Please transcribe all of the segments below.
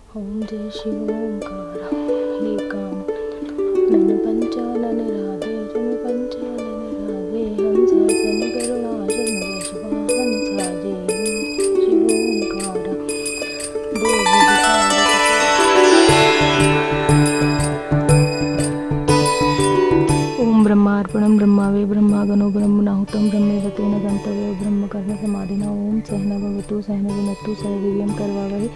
ओम जय शिव ओंकार एकाम नन पंचानन राधे जम पंचानन राधे हंसासन करुणाजन वशवाहन साजे शिव ओंकार ओम ब्रह्मार्पणं ब्रह्मावे ब्रह्मागनो ब्रह्मणाहुतं ब्रह्मेवतेन गन्तव्यो ब्रह्मकर्म समाधिना ओम सहना भवतु सहना भुनक्तु सह वीर्यं करवावहै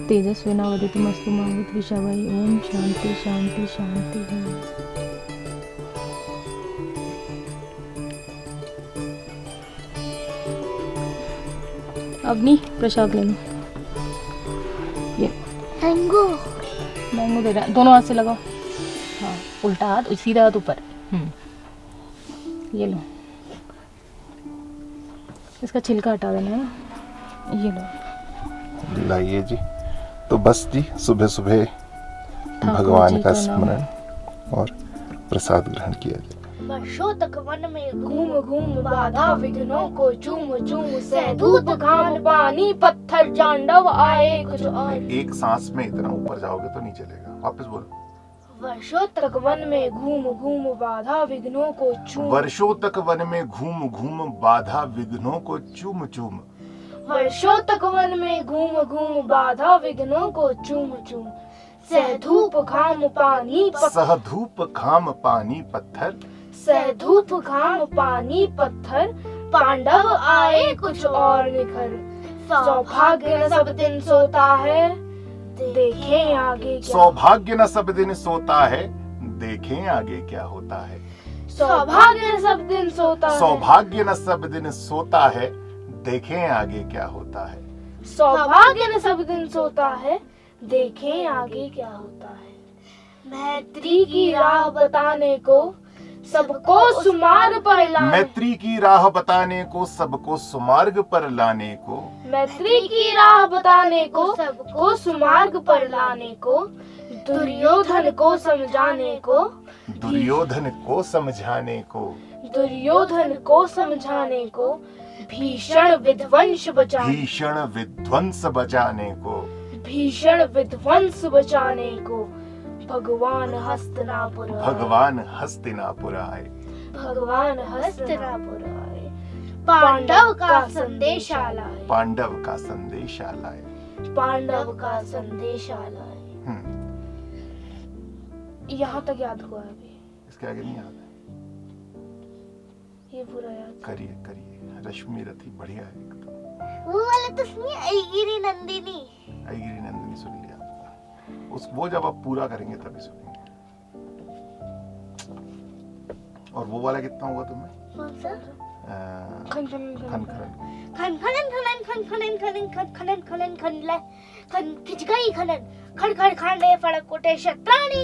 तेजस्विनावदितमस्तु मा विद्विषावहै ओम शांति शांति शांति है। अवनी प्रसाद ले लो। ये मैंगो दे रहा है, दोनों हाथ से लगाओ। हाँ उल्टा हाथ सीधा हाथ ऊपर। ये लो, इसका छिलका हटा देना है। ये लो लाइए जी। तो बस जी सुबह सुबह भगवान का स्मरण और प्रसाद ग्रहण किया जाए। वर्षों तक वन में घूम घूम बाधा विघ्नों को चूम चूम सहधूत घान पानी पत्थर जांडव आए कुछ और। एक सांस में इतना ऊपर जाओगे तो नहीं चलेगा, वापस बोलो। वर्षों तक वन में घूम घूम बाधा विघ्नों को चूम। वर्षों तक वन में घूम घूम बाधा विघ्नों को चूम चूम। वर्षों तक वन में घूम घूम बाधा विघ्नों को चूम चूम सहधूप घाम पानी सहधूप घाम पानी पत्थर। सहधूप घाम पानी पत्थर पांडव आए कुछ और निखर। सौभाग्य न सब दिन सोता है देखें आगे क्या। सौभाग्य न सब दिन सोता है देखें आगे क्या होता है। सौभाग्य न सब दिन सोता है। सौभाग्य न सब दिन सोता है देखें आगे क्या होता है। सौभाग्य न सब दिन सोता है देखें आगे क्या होता है। मैत्री की राह बताने को सबको सुमार्ग पर लाने। मैत्री की राह बताने को सबको सुमार्ग पर लाने को। मैत्री की राह बताने को सबको सुमार्ग पर लाने को। दुर्योधन को समझाने को। दुर्योधन को समझाने को। दुर्योधन को समझाने को। भीषण विध्वंस बचाने। भीषण विध्वंस बचाने को। भीषण विध्वंस बचाने को भगवान हस्तिनापुर आए। भगवान हस्तिनापुर आए। भगवान हस्तिनापुर आए। पांडव का संदेशा लाए। पांडव का संदेशा लाए। पांडव का संदेशा लाए। यहाँ तक याद हुआ है अभी, इसके आगे नहीं याद है। ये पूरा याद करिए करिए। रश्मि रथी बढ़िया है एकदम। वो वाला तो सुनिए ऐगिरी नंदिनी। ऐगिरी नंदिनी सुन लिया उस, वो जब आप पूरा करेंगे तभी सुनेंगे। और वो वाला कितना हुआ तुम्हें? कौन सा? खन खन खन खनन खनन खन खनन खनन खन खनन खनन खनले खन खिच गई खनन खड़ खड़ खांडे फड़क उठे शत्राणी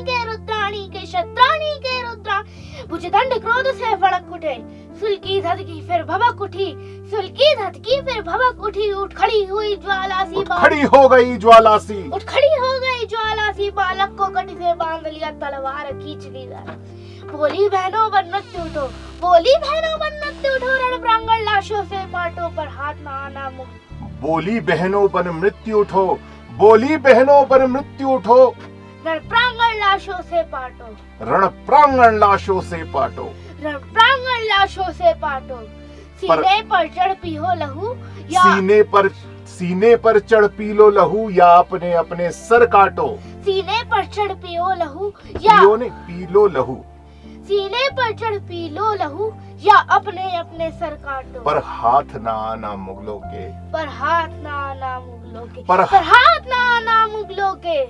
के शत्राणी के रुद्रा भुजदंड क्रोध से फड़क उठे। सुलकी धधकी फिर भभक उठी। सुलकी धधकी फिर भभक उठी। उठ खड़ी हुई ज्वाला सी। खड़ी हो गई ज्वाला सी। उठ खड़ी हो गई ज्वाला सी। बालक को कटी से बांध लिया तलवार खींच ली। बोली बहनों बन नृत्य उठो। बोली बहनों बन नृत्य उठो। रण प्रांगण लाशों से पाटो पर हाथ न आना मुक्त। बोली बहनों बन मृत्यु उठो। बोली बहनों बन मृत्यु उठो। रण प्रांगण लाशों से पाटो। रण प्रांगण लाशों से पाटो। रण प्रांगण लाशों से पाटो। सीने पर चढ़ पी हो लहू या सीने पर चढ़ पी लो लहू या अपने अपने सर काटो। सीने पर चढ़ पी हो लहू या पी लो लहू। सीने पर चढ़ पी लो लहू या अपने अपने सर काटो। पर हाथ ना आना मुगलों के। पर हाथ ना आना मुगलों के। पर हाथ ना आना मुगलों के।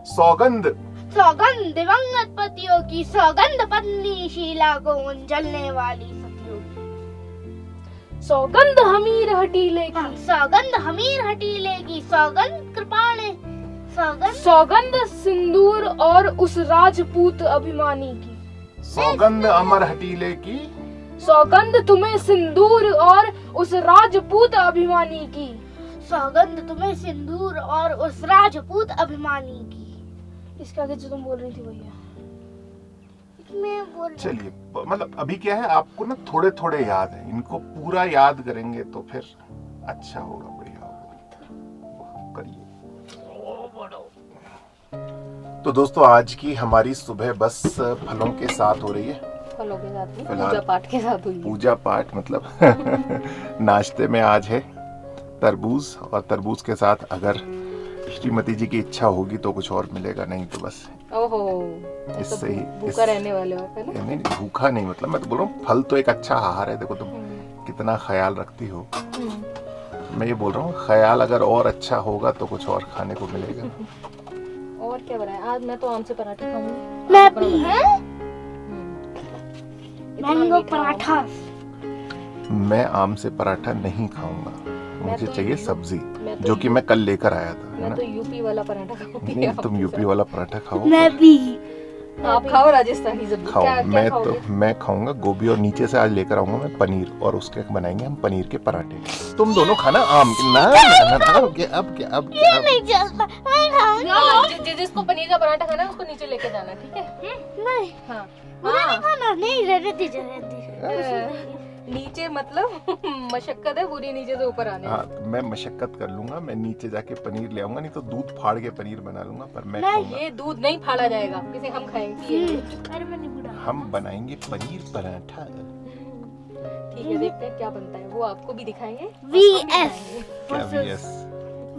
सौगंध सौगंध दिवंगत पतियों की। सौगंध पत्नी शीला को उंजलने वाली सतियों की। सौगंध हमीर हटीले की। सौगंध हमीर हटीले की। सौगंध कृपाणे। सौगंध सिंदूर और उस राजपूत अभिमानी की। सौगंध अमर हटीले की। सौगंध तुम्हें सिंदूर और उस राजपूत अभिमानी की। सौगंध तुम्हें सिंदूर और उस राजपूत अभिमानी की। इसके आगे जो तुम बोल रही थी भैया मैं बोल। चलिए मतलब अभी क्या है आपको ना थोड़े थोड़े याद है, इनको पूरा याद करेंगे तो फिर अच्छा होगा, बढ़िया होगा। करिए। तो दोस्तों आज की हमारी सुबह बस फलों के साथ हो रही है। फलों के साथ नहीं, फिलहाल पूजा पाठ के साथ हुई है। पूजा पाठ मतलब नाश्ते में आज है तरबूज, और तरबूज के साथ अगर श्रीमती जी की इच्छा होगी तो कुछ और मिलेगा, नहीं तो बस ओहो, इससे ही भूखा रहने वाले हो है ना? नहीं भूखा नहीं, मतलब मैं तो बोल रहा हूँ फल तो एक अच्छा आहार है। देखो तुम कितना ख्याल रखती हो, मैं ये बोल रहा हूँ ख्याल अगर और अच्छा होगा तो कुछ और खाने को मिलेगा। और क्या बनाया आज? मैं तो आम से पराठे खाऊंगी। मैं भी है इतना मैंगो मीठा पराठा। मैं आम से पराठा नहीं खाऊंगा, मुझे तो चाहिए सब्जी, मैं तो जो कि मैं कल लेकर आया था, है मैं ना? तो यूपी वाला पराठा खाऊंगी। नहीं तुम यूपी वाला पराठा खाओ, मैं भी आप खाओ राजस्थानी सब्जी। खाओ। क्या मैं खाओगे? तो मैं खाऊंगा गोभी, और नीचे से आज लेकर आऊंगा मैं पनीर, और उसके बनाएंगे हम पनीर के पराठे। तुम दोनों खाना आम के ना ना ना, अब नहीं चलता। मैं खाऊंगी। जिसको पनीर का पराठा खाना है उसको नीचे लेके जाना, ठीक है? नहीं हाँ मुझे नहीं हाँ। खाना। नहीं रहने दीजिए, रहने दीजिए। नीचे मतलब मशक्कत है पूरी नीचे से ऊपर आने हाँ मैं मशक्कत कर लूंगा, मैं नीचे जाके पनीर ले आऊंगा, नहीं तो दूध फाड़ के पनीर बना लूंगा, पर मैं नहीं, खाऊंगा। ये दूध नहीं फाड़ा जाएगा, किसी हम खाएंगे ये। अरे मैं नहीं बुढ़ा। हम बनाएंगे पनीर पराठा। ठीक है, देखते हैं क्या बनता है, वो आपको भी दिखाएंगे। VS क्या VS?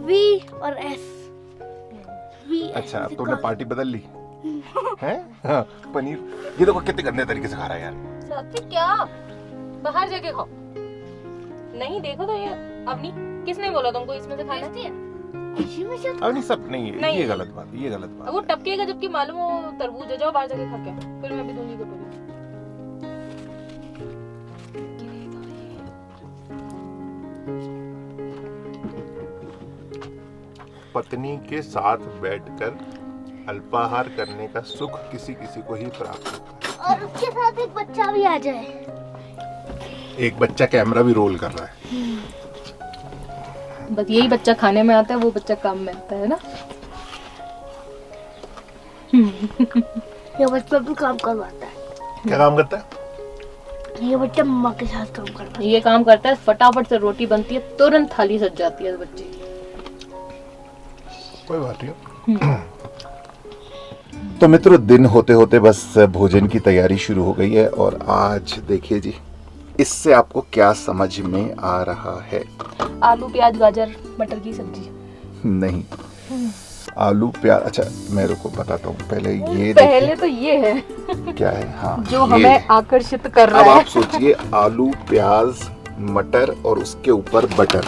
V और S। VS अच्छा अब तुमने पार्टी बदल ली है? हाँ, पनीर ये देखो कितने गंदे तरीके से खा रहा है यार। सत्य क्या? बाहर जाके खाओ। नहीं देखो तो ये अवनी किसने बोला तुमको इसमें से खाना है? इसी में से अब नहीं सब नहीं, नहीं। ये गलत बात है, ये गलत अब बात वो है। टपकेगा जबकि मालूम हो तरबूज है। जाओ बाहर जाके खा के आओ। फिर मैं भी दूंगी कटोरी। पत्नी के साथ बैठकर अल्पाहार करने का सुख किसी किसी को ही प्राप्त होता और उसके साथ एक बच्चा भी आ जाए। है। एक बच्चा कैमरा भी रोल कर रहा है। बस यही बच्चा खाने में आता है, वो बच्चा काम में आता है ना। ये बच्चा भी काम करवाता है। क्या काम करता है? ये बच्चा मम्मा के साथ काम करवाता ये काम करता है, फटाफट से रोटी बनती है, तुरंत थाली सज जाती है बच्चे की। कोई बात नहीं। तो मित्रों दिन होते होते बस भोजन की तैयारी शुरू हो गई है, और आज देखिए जी इससे आपको क्या समझ में आ रहा है? आलू प्याज गाजर मटर की सब्जी। नहीं आलू प्याज, अच्छा मैं रुको बताता हूँ पहले। ये पहले तो ये है देखिए क्या है, हाँ जो ये हमें आकर्षित कर रहा अब है। आप सोचिए आलू प्याज मटर और उसके ऊपर बटर।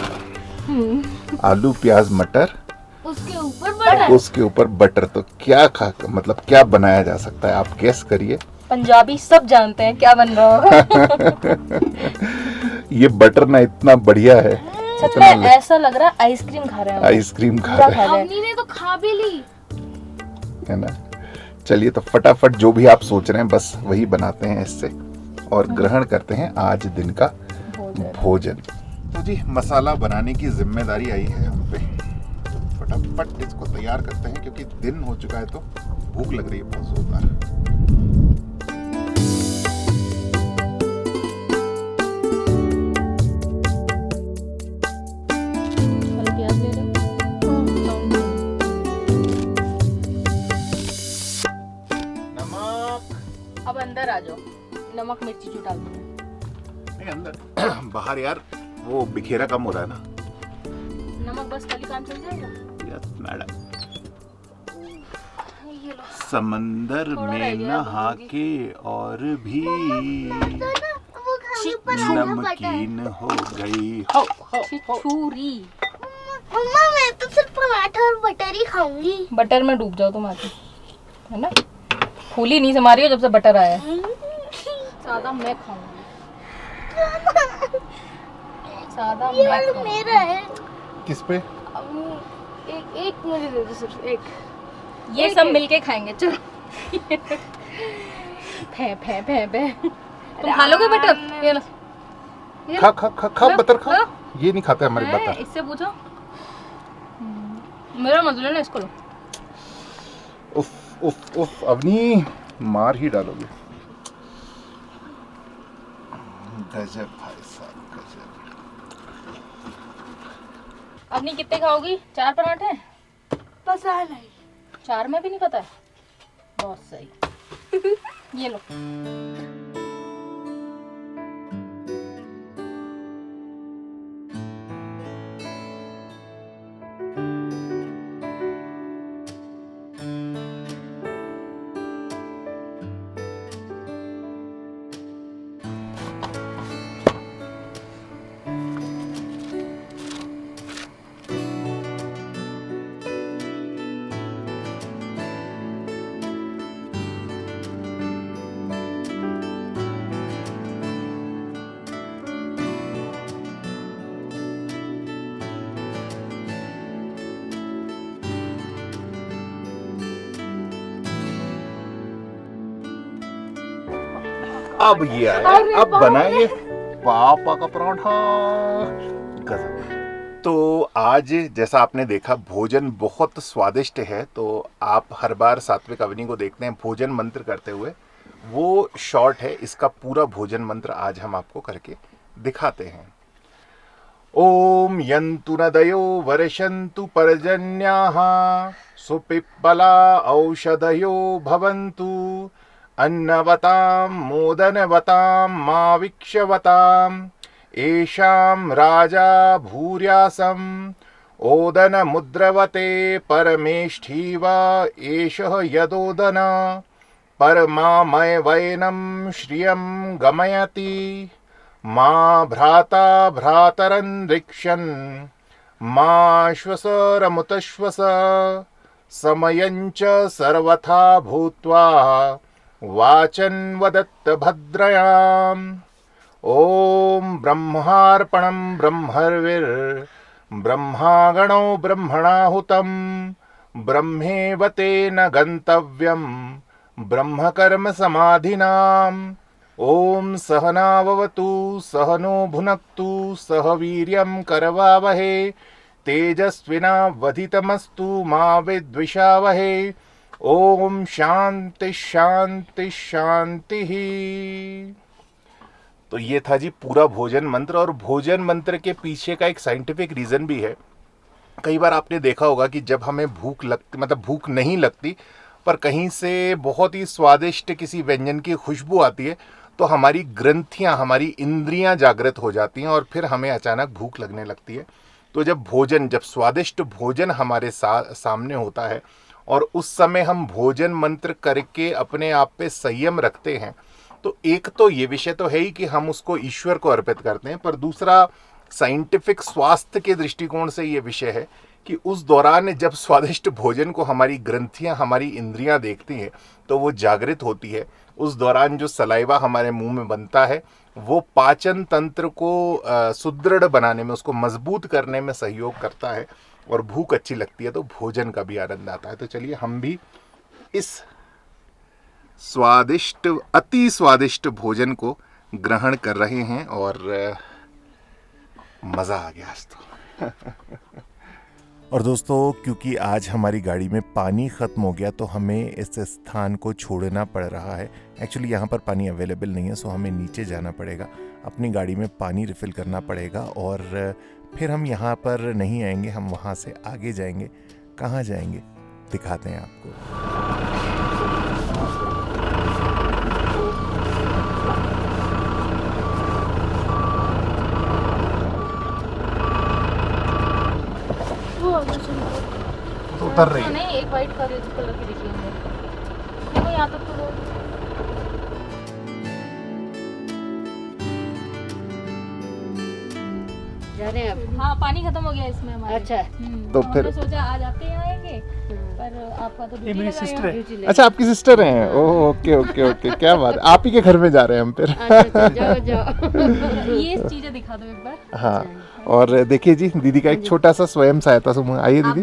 आलू प्याज मटर उसके ऊपर बड़ा उसके ऊपर बटर, तो क्या खा मतलब क्या बनाया जा सकता है? आप गेस करिए। पंजाबी सब जानते हैं क्या बन रहा होगा। ये बटर ना इतना बढ़िया है, सच इतना में ऐसा लग रहा है आइसक्रीम खा रहे हैं हम। आइसक्रीम खा पूरा रहे खा रहे हैं। अवनी ने तो खा भी ली। है ना। चलिए तो फटाफट जो भी आप सोच रहे हैं बस वही बनाते हैं इससे, और ग्रहण करते हैं आज दिन का भोजन। तो जी मसाला बनाने की जिम्मेदारी आई है हम पे, तो फटाफट इसको तैयार करते हैं क्योंकि दिन हो चुका है, तो भूख लग रही है बहुत जोरदार। आलू प्याज ले रहे नमक अब अंदर आ जाओ, नमक मिर्ची जो डाल दो। नहीं अंदर बाहर यार वो बिखेरा कम हो रहा है ना। नमक बस खाली काम चल जाएगा। Yes madam. ये लो। समंदर थोड़ा रह में गया, नहा के और भी वो खाली पर आलू बटर। नमकीन हो गई। छुरी मम्मा मैं तो सिर्फ पराठा और बटर ही खाऊंगी। बटर में डूब जाओ तुम आके, है ना। फूली नहीं से मारी हो जब से बटर आया है। सादा मैं खाऊंगी, सादा ये मैं वाला खाऊंगी। मेरा है। किस पे? एक एक मुझे दे दो, सिर्फ एक। ये सब मिलके खाएंगे चलो। फे फे फे फे तुम खा लोगे बटर? ये लो। खा खा खा खा लो, बटर खा। लो। ये नहीं खाते हमारे है, बटर। इससे पूछो। मेरा मत लेना, इसको लो। उफ उफ उफ अवनी मार ही डालोगे। गजब भाई साहब गजब। अपनी कितने खाओगी? 4 पराठे? पता नहीं। 4 में भी नहीं पता है? बहुत सही। ये लो। अब ये आया, अब बना ये पापा का पराठा। गजब। तो आज जैसा आपने देखा भोजन बहुत स्वादिष्ट है, तो आप हर बार सात्विक अवनी को देखते हैं भोजन मंत्र करते हुए, वो शॉर्ट है, इसका पूरा भोजन मंत्र आज हम आपको करके दिखाते हैं। ओम यन्तु नदयो वर्षन्तु पर्जन्याः सुपिप्पला औषधयो भवन्तु अन्नवतां मोदनवतां माविक्षवताम् एषां राजा भूर्यासम् ओदनमुद्रवते परमेष्ठीव एषः यदोदन परमामयवैनं श्रियं गमयति मा भ्राता भ्रातरन्रिक्षन् मा श्वसरमुतश्वस समयञ्च सर्वथा भूत्वा वाचन् वदत्त भद्रयाम्। ओम ब्रह्मार्पणं ब्रह्मर्विर् ब्रह्मागणो ब्रह्मणाहुतं ब्रह्मेव तेन गन्तव्यं ब्रह्मकर्म समाधिनाम्। ओम सहनाववतु सहनो भुनक्तु सह वीर्यं करवावहे तेजस्विनावधितमस्तु मा विद्विषावहे। ओम शांति शांति शांति। तो ये था जी पूरा भोजन मंत्र, और भोजन मंत्र के पीछे का एक साइंटिफिक रीजन भी है। कई बार आपने देखा होगा कि जब हमें भूख लगती, मतलब भूख नहीं लगती, पर कहीं से बहुत ही स्वादिष्ट किसी व्यंजन की खुशबू आती है, तो हमारी ग्रंथियां, हमारी इंद्रियां जागृत हो जाती हैं और फिर हमें अचानक भूख लगने लगती है। तो जब स्वादिष्ट भोजन हमारे सामने होता है और उस समय हम भोजन मंत्र करके अपने आप पे संयम रखते हैं, तो एक तो ये विषय तो है ही कि हम उसको ईश्वर को अर्पित करते हैं, पर दूसरा साइंटिफिक स्वास्थ्य के दृष्टिकोण से ये विषय है कि उस दौरान जब स्वादिष्ट भोजन को हमारी ग्रंथियां, हमारी इंद्रियां देखती हैं तो वो जागृत होती है। उस दौरान जो सलाइवा हमारे मुंह में बनता है वो पाचन तंत्र को सुदृढ़ बनाने में, उसको मजबूत करने में सहयोग करता है और भूख अच्छी लगती है, तो भोजन का भी आनंद आता है। तो चलिए हम भी इस स्वादिष्ट, अति स्वादिष्ट भोजन को ग्रहण कर रहे हैं और मज़ा आ गया आज तो। और दोस्तों, क्योंकि आज हमारी गाड़ी में पानी ख़त्म हो गया तो हमें इस स्थान को छोड़ना पड़ रहा है। एक्चुअली यहाँ पर पानी अवेलेबल नहीं है, सो हमें नीचे जाना पड़ेगा, अपनी गाड़ी में पानी रिफ़िल करना पड़ेगा और फिर हम यहाँ पर नहीं आएंगे, हम वहाँ से आगे जाएंगे। कहाँ जाएंगे दिखाते हैं आपको। उतर रही है। नहीं, एक वाइट कलर की दिखी है देखो यहाँ तक तो जा रहे हैं अब। हाँ, पानी खत्म हो गया इसमें हमारे। अच्छा। तो फिर हमने सोचा आज आपके यहाँ आएंगे, पर आपका तो ड्यूटी लगा है। अच्छा, आपकी सिस्टर हैं? ओह, ओके ओके ओके, क्या बात है, आप ही के घर में जा रहे हैं हम फिर। अच्छा, जाओ जाओ। ये चीजें दिखा दो एक बार। हाँ, और देखिए जी, दीदी का एक छोटा सा स्वयं सहायता समूह। आइए दीदी।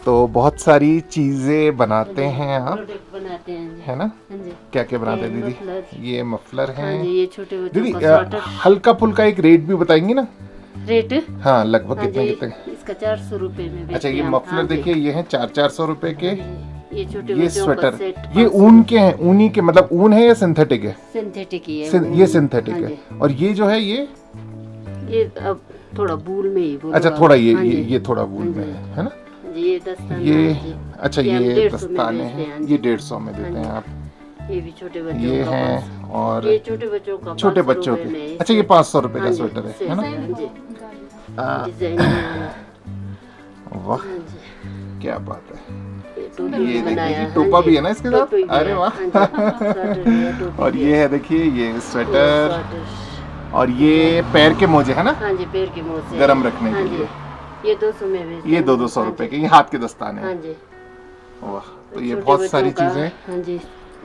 तो बहुत सारी चीजें बनाते हैं आप, प्रोडक्ट बनाते हैं है ना? हाँ जी। क्या क्या बनाते हैं ये दीदी? ये मफलर हाँ है जी, ये छोटे बच्चों दीदी। का स्वेटर। हल्का फुल्का एक रेट भी बताएंगी ना? रेट? हाँ, लगभग हाँ कितने जी, कितने? इसका 400 रुपए में बेचते अच्छा, ये हैं। मफलर हाँ जी। देखिए, ये है 400 रुपए के। ये छोटे ये बच्चों का स्वेटर, सेट ये 500 ऊन के हैं, ऊनी के, मतलब ऊन है या सिंथेटिक है? सिंथेटिक ही है। ये सिंथेटिक हाँ है। जी। और ये जो है ये ये अब थोड़ा बूल में ही। अच्छा, थोड़ा हाँ जी। ये थोड़ा वूल में है ना? जी ये दस्ताना ये है जी। अच्छा ये हम ये 150 में दस्ताने बेचते हैं, हैं, हाँ ये जी। 150 में देते हैं आप। ये भी छोटे बच्चों ये का हैं पास- और ये छोटे बच्चों का छोटे 500 बच्चों रुपए के में अच्छा ये 500 रुपए का हाँ जी, स्वेटर है सेट ना? हाँ जी हाँ, डिजाइन वाला वाह हाँ जी क्या बात है। ये टोपी ये भी देखिए बनाया जी, हाँ टोपा जी, भी है ना इसके साथ? टोपी भी अरे है, वाह। हाँ जी, स्वेटर भी है, टोपी और भी ये है, है देखिए ये ये स्वेटर स्वेटर। और ये पैर के मोजे है ना? हाँ जी पैर के मोजे से गरम रखने हाँ के जी लिए। ये 200 में बेचते ये हैं। 200 हाँ रुपए जी, के ये हाथ के दस्ताने हाँ हैं। जी वाह तो ये छोटे बहुत बच्चों सारी का, चीजें हाँ जी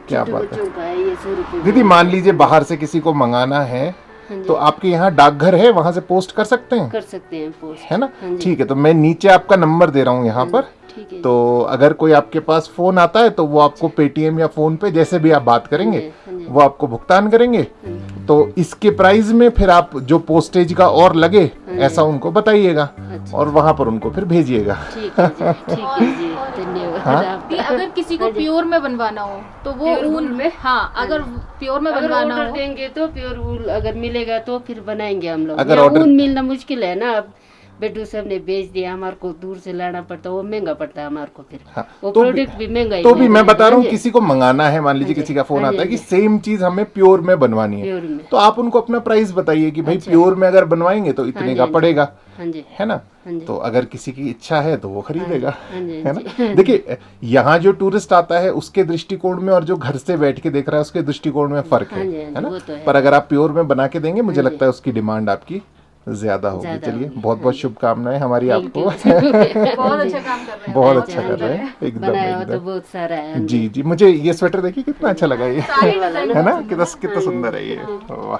क्या छोटे बात है। बच्चों का है ये 100 रुपए दीदी मान लीजिए बाहर से किसी को मंगाना है हाँ जी तो आपके यहाँ डाकघर है वहां से पोस्ट कर सकते हैं कर सकते हैं पोस्ट है ना? हाँ जी ठीक है तो मैं नीचे आपका नंबर दे रहा हूँ यहाँ पर। ठीक है तो अगर कोई आपके पास फोन आता है तो वो आपको पेटीएम या फोन पे जैसे भी आप बात करेंगे हाँ जी, वो आपको भुगतान करेंगे। हाँ जी। तो इसके प्राइस में फिर आप जो पोस्टेज का और लगे ऐसा उनको बताइएगा अच्छा। और वहां पर उनको फिर भेजिएगा। ठीक है जी धन्यवाद हाँ? आपका। कि अगर किसी को प्योर में बनवाना हो तो वो प्योर ऊन वूल में? हाँ अगर प्योर में अगर बनवाना ऑर्डर हो देंगे तो प्योर वूल अगर मिलेगा तो फिर बनाएंगे हम लोग। अगर यहाँ ऑर्डर- ऊन मिलना मुश्किल है ना। अब बेटू साहब ने बेच दिया हमारे को दूर से लाना पड़ता है वो महंगा पड़ता है हमारे को फिर हाँ, वो तो भी- प्रोडक्ट भी महंगा ही तो भी है। मैं बता रहा हूँ हाँ जी, किसी को मंगाना है मान लीजिए हाँ जी, किसी का फोन हाँ आता है जी, कि सेम चीज हमें प्योर में बनवानी है प्योर में तो आप उनको अपना प्राइस बताइए कि भाई अच्छा। प्योर में अगर बनवाएंगे तो हाँ इतने जी, का हाँ जी, पड़ेगा हाँ जी है ना? हाँ जी तो अगर किसी की इच्छा है तो वो खरीदेगा हाँ जी, है हाँ ना? देखिए यहाँ जो टूरिस्ट आता है उसके दृष्टिकोण में और जो घर से बैठ के देख रहा है उसके दृष्टिकोण में फर्क हाँ जी, हाँ है जी, ना? वो तो है। पर अगर आप प्योर में बना के देंगे मुझे हाँ जी। लगता है उसकी डिमांड आपकी ज्यादा होगी। ज्यादा चलिए होगी, बहुत बहुत शुभकामनाएं हमारी Thank आपको। you। बहुत अच्छा काम कर रहे हैं बहुत अच्छा, अच्छा कर रहे हैं एकदम बनाया हो तो एकदम। बहुत सारा है हाँ जी जी मुझे ये स्वेटर देखिए कितना अच्छा लगा ये सारे डिजाइन है ना? कितना सुंदर है ये वाह।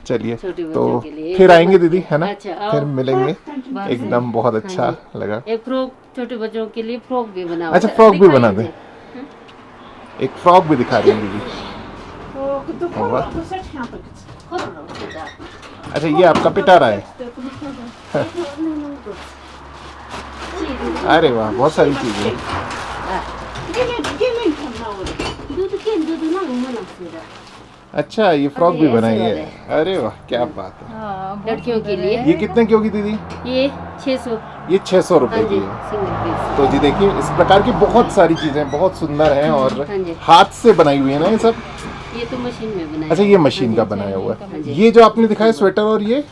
चलिए छोटे तो बच्चों के लिए फिर आएंगे दीदी है ना? अच्छा, आओ। फिर मिलेंगे बाहर से। एकदम बहुत अच्छा लगा। एक फ्रॉक छोटे बच्चों के लिए फ्रॉक भी बना अच्छा फ्रॉक भी बना दें एक फ्रॉक भी दिखा दें दीदी। वाह। अच्छा ये आपका पिटारा है। अरे वाह बहुत सारी चीजें। अच्छा ये फ्रॉक भी ऐसे बनाई है। वाले। अरे वाह क्या बात है। हाँ, लड़कियों के लिए ये कितने की होगी दीदी? ये 600 ये 600 रुपए हाँ की जी है। सिंगल पीस तो जी देखिए इस प्रकार की बहुत सारी चीजें बहुत सुंदर हैं और हाँ जी। हाथ से बनाई हुई है ना ये सब। ये तो मशीन में बनाया अच्छा ये मशीन हाँ का जी, बनाया हुआ हाँ है। जी। ये जो आपने दिखाया स्वेटर और ये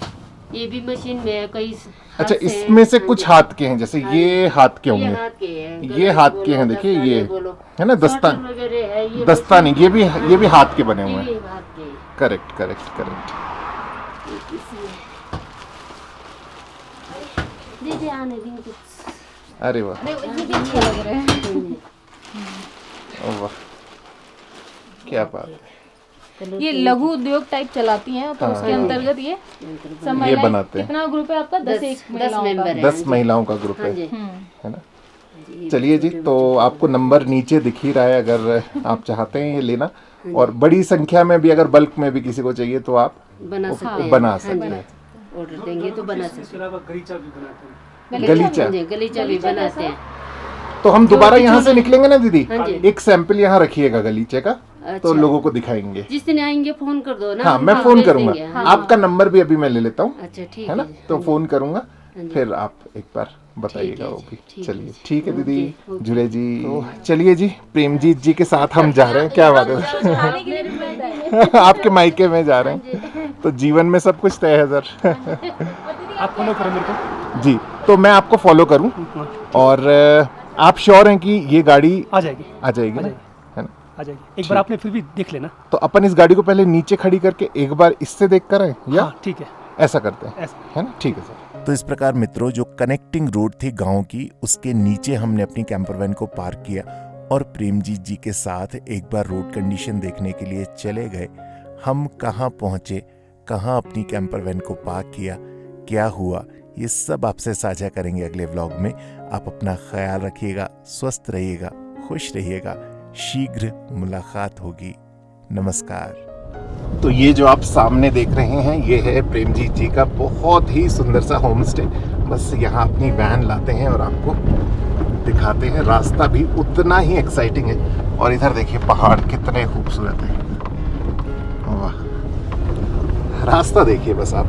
भी मशीन में है कई हाथ अच्छा से इसमें से हाँ कुछ जी। हाथ के हैं जैसे हाँ ये हाथ के ये होंगे हाथ के हैं ये गले हाथ बोलो, के हैं देखिए दस्ताने ये बोलो। है ना दस्तान स्वेटर वगैरह है ये दस्ताने ये भी हाथ के बने मशीन- हुए हैं। ये भी हाथ के हैं। Correct correct correct. दीदी आने दिन कुछ अरे वाह अरे ये भी अच्छे लग रहे हैं। ओ वाह क्या बात है। ये लघु उद्योग टाइप चलाती हैं तो हाँ, उसके हाँ। अंतर्गत ये सब ये महिलाएं- बनाते हैं। कितना ग्रुप है आपका? 10 एक 10 महिलाओं का। मेंबर है 10 महिलाओं का ग्रुप हाँ है जी है ना? जी, चलिए जी तो आपको नंबर नीचे दिख ही रहा है अगर आप चाहते हैं ये लेना और बड़ी संख्या में भी अगर बल्क में भी किसी को चाहिए तो आप बना सकते हैं बना हाँ सकते जी। हैं। ऑर्डर देंगे तो बना सकते हैं गलीचा हाँ जी, गलीचा भी बनाते हैं तो हम दोबारा यहाँ से निकलेंगे ना दीदी हाँ जी। एक सैंपल यहाँ रखिएगा गलीचे का तो अच्छा। लोगों को दिखाएंगे। जिस दिन आएंगे फोन कर दो ना हाँ हम मैं फोन भेज करूंगा देंगे, हाँ। आपका नंबर भी अभी मैं ले लेता हूँ अच्छा ठीक है ना? जी, तो हाँ जी। फोन करूंगा जी। फिर आप एक बार बताइएगा ठीक है वो जी, भी। ठीक चलिए है। ठीक है दीदी ओके, ओके। जुड़े जी। तो चलिए जी प्रेमजीत जी के साथ हम जा रहे हैं क्या बात है आपके मायके में जा रहे हैं तो जीवन में सब कुछ तय है सर। आप फॉलो करो मेरे को। जी तो मैं आपको फॉलो करूं और आप श्योर हैं कि ये गाड़ी आ जाएगी आ जाएगी ना? जाएगी। है ना? आ जाएगी एक बार आपने फिर भी देख लेना। तो अपन इस गाड़ी को पहले नीचे खड़ी करके एक बार इससे देख कर आए या हाँ ठीक है ऐसा करते हैं ऐसा है ना? ठीक है सर। तो इस प्रकार मित्रों जो कनेक्टिंग रोड थी गांव की उसके नीचे हमने अपनी कैंपर वैन को पार्क किया और प्रेमजीत जी के साथ एक बार रोड कंडीशन देखने के लिए चले गए। हम कहाँ पहुँचे, कहाँ अपनी कैंपर वैन को पार्क किया, क्या हुआ, ये सब आपसे साझा करेंगे अगले व्लॉग में। आप अपना ख्याल रखिएगा, स्वस्थ रहिएगा, खुश रहिएगा। शीघ्र मुलाकात होगी। नमस्कार। तो ये जो आप सामने देख रहे हैं ये है प्रेमजीत जी का बहुत ही सुंदर सा होम स्टे। बस यहाँ अपनी वैन लाते हैं और आपको दिखाते हैं। रास्ता भी उतना ही एक्साइटिंग है और इधर देखिए पहाड़ कितने खूबसूरत हैं। वाह रास्ता देखिए बस आप।